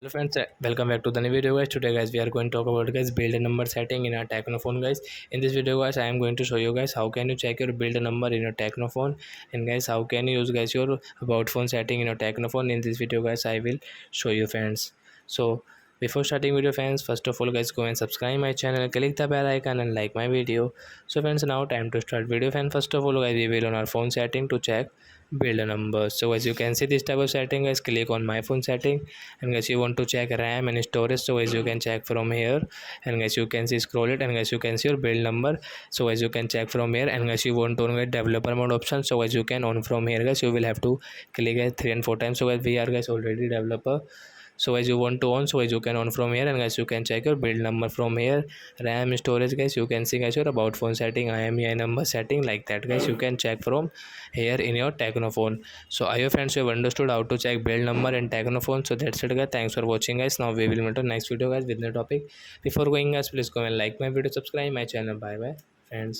Hello friends, welcome back to the new video guys. Today guys we are going to talk about guys build a number setting in a technophone guys. In this video guys I am going to show you guys how can you check your build number in your technophone, and guys how can you use guys your about phone setting in your technophone. In this video guys I will show you friends. So before starting video friends, first of all guys go and subscribe my channel, click the bell icon and like my video. So friends, now time to start video friends. First of all guys we will on our phone setting to check build a number. So as you can see this type of setting guys, click on my phone setting, and guys you want to check RAM and storage. So as you can check from here, and guys you can see scroll it, and guys you can see your build number. So as you can check from here, and guys you want to on get developer mode option. So as you can on from here guys, you will have to click it 3 and 4 times. So guys we are guys already developer. So as you want to on, so as you can on from here, and guys you can check your build number from here. RAM storage guys, you can see guys your about phone setting, IMEI number setting, like that guys you can check from here in your technophone. So I hope friends you have understood how to check build number in technophone. So that's it guys, thanks for watching guys. Now we will meet on next video guys with the topic. Before going guys, please go and like my video, subscribe my channel. Bye bye friends.